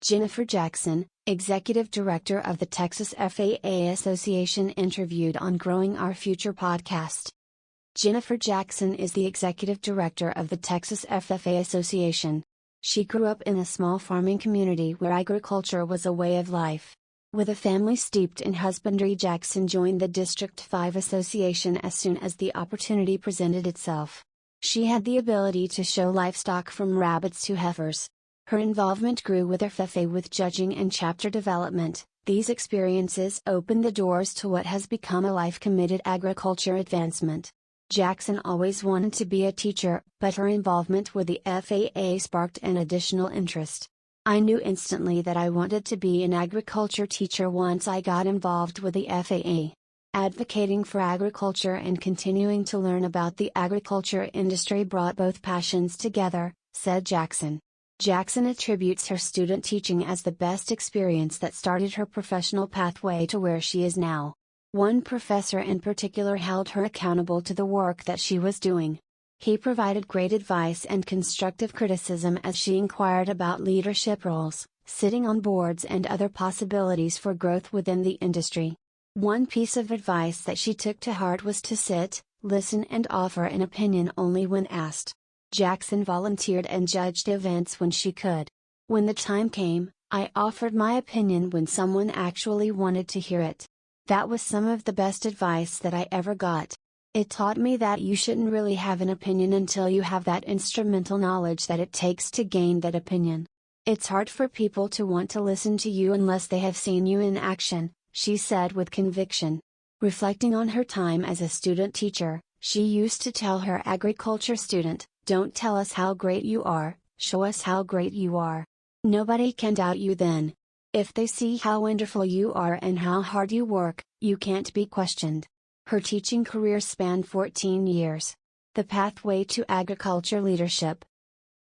Jennifer Jackson, Executive Director of the Texas FAA Association, interviewed on Growing Our Future podcast. Jennifer Jackson is the Executive Director of the Texas FAA Association. She grew up in a small farming community where agriculture was a way of life. With a family steeped in husbandry, Jackson joined the District 5 Association as soon as the opportunity presented itself. She had the ability to show livestock from rabbits to heifers. Her involvement grew with FAA with judging and chapter development. These experiences opened the doors to what has become a life-committed agriculture advancement. Jackson always wanted to be a teacher, but her involvement with the FAA sparked an additional interest. I knew instantly that I wanted to be an agriculture teacher once I got involved with the FAA. Advocating for agriculture and continuing to learn about the agriculture industry brought both passions together, said Jackson. Jackson attributes her student teaching as the best experience that started her professional pathway to where she is now. One professor in particular held her accountable to the work that she was doing. He provided great advice and constructive criticism as she inquired about leadership roles, sitting on boards and other possibilities for growth within the industry. One piece of advice that she took to heart was to sit, listen and offer an opinion only when asked. Jackson volunteered and judged events when she could. When the time came, I offered my opinion when someone actually wanted to hear it. That was some of the best advice that I ever got. It taught me that you shouldn't really have an opinion until you have that instrumental knowledge that it takes to gain that opinion. It's hard for people to want to listen to you unless they have seen you in action, she said with conviction. Reflecting on her time as a student teacher, she used to tell her agriculture student, "Don't tell us how great you are, show us how great you are. Nobody can doubt you then. If they see how wonderful you are and how hard you work, you can't be questioned." Her teaching career spanned 14 years. The pathway to agriculture leadership.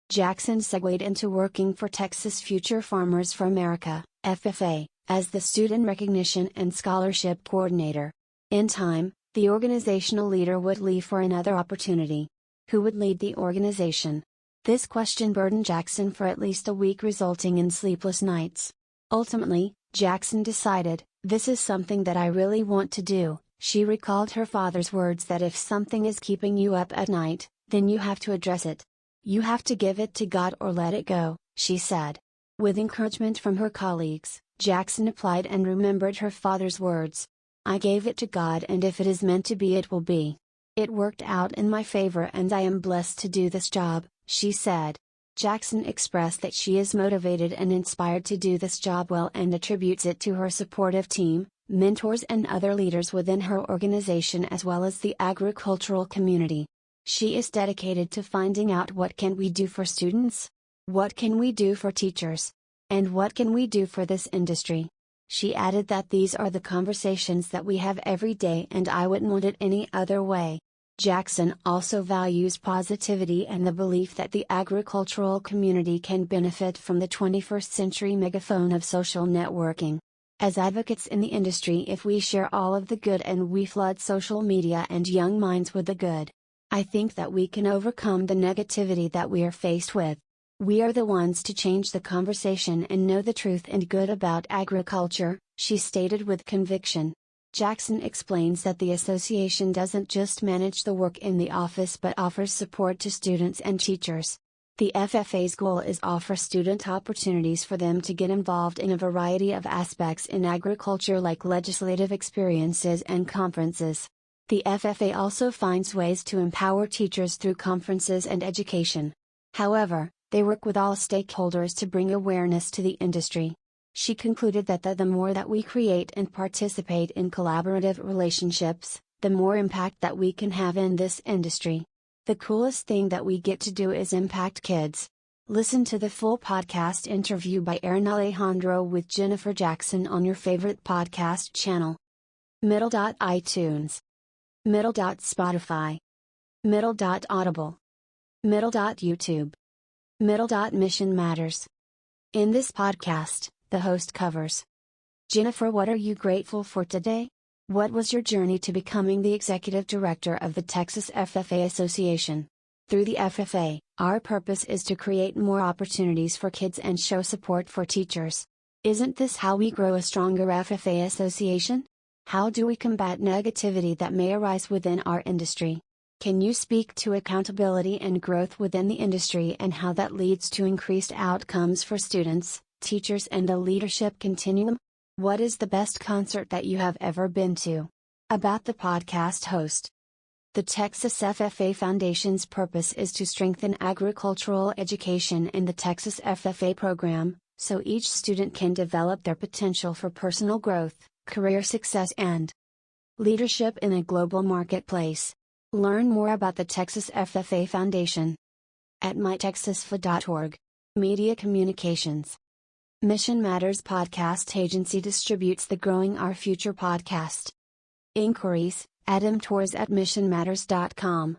Jackson segued into working for Texas Future Farmers for America, FFA, as the Student Recognition and Scholarship Coordinator. In time, the organizational leader would leave for another opportunity. Who would lead the organization? This question burdened Jackson for at least a week, resulting in sleepless nights. Ultimately, Jackson decided, "This is something that I really want to do." She recalled her father's words that if something is keeping you up at night, then you have to address it. "You have to give it to God or let it go," she said. With encouragement from her colleagues, Jackson applied and remembered her father's words. "I gave it to God, and if it is meant to be, it will be. It worked out in my favor and I am blessed to do this job," she said. Jackson expressed that she is motivated and inspired to do this job well and attributes it to her supportive team, mentors and other leaders within her organization as well as the agricultural community. She is dedicated to finding out what can we do for students? What can we do for teachers? And what can we do for this industry? She added that these are the conversations that we have every day and I wouldn't want it any other way. Jackson also values positivity and the belief that the agricultural community can benefit from the 21st century megaphone of social networking. As advocates in the industry, if we share all of the good and we flood social media and young minds with the good, I think that we can overcome the negativity that we are faced with. We are the ones to change the conversation and know the truth and good about agriculture, she stated with conviction. Jackson explains that the association doesn't just manage the work in the office but offers support to students and teachers. The FFA's goal is offer student opportunities for them to get involved in a variety of aspects in agriculture like legislative experiences and conferences. The FFA also finds ways to empower teachers through conferences and education. However, they work with all stakeholders to bring awareness to the industry. She concluded that the more that we create and participate in collaborative relationships, the more impact that we can have in this industry. The coolest thing that we get to do is impact kids. Listen to the full podcast interview by Aaron Alejandro with Jennifer Jackson on your favorite podcast channel. Middle.iTunes. Middle.Spotify. Middle.Audible. Middle.YouTube. Middle.Mission Matters. In this podcast, the host covers. Jennifer, what are you grateful for today? What was your journey to becoming the executive director of the Texas FFA Association? Through the FFA, our purpose is to create more opportunities for kids and show support for teachers. Isn't this how we grow a stronger FFA association? How do we combat negativity that may arise within our industry? Can you speak to accountability and growth within the industry and how that leads to increased outcomes for students, teachers, and the leadership continuum? What is the best concert that you have ever been to? About the podcast host. The Texas FFA Foundation's purpose is to strengthen agricultural education in the Texas FFA program, so each student can develop their potential for personal growth, career success, and leadership in a global marketplace. Learn more about the Texas FFA Foundation at mytexasfa.org. Media Communications. Mission Matters Podcast Agency distributes the Growing Our Future podcast. Inquiries, adamtours@missionmatters.com.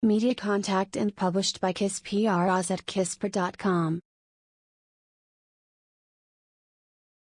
Media contact and published by KISS PROs at kisspr.com.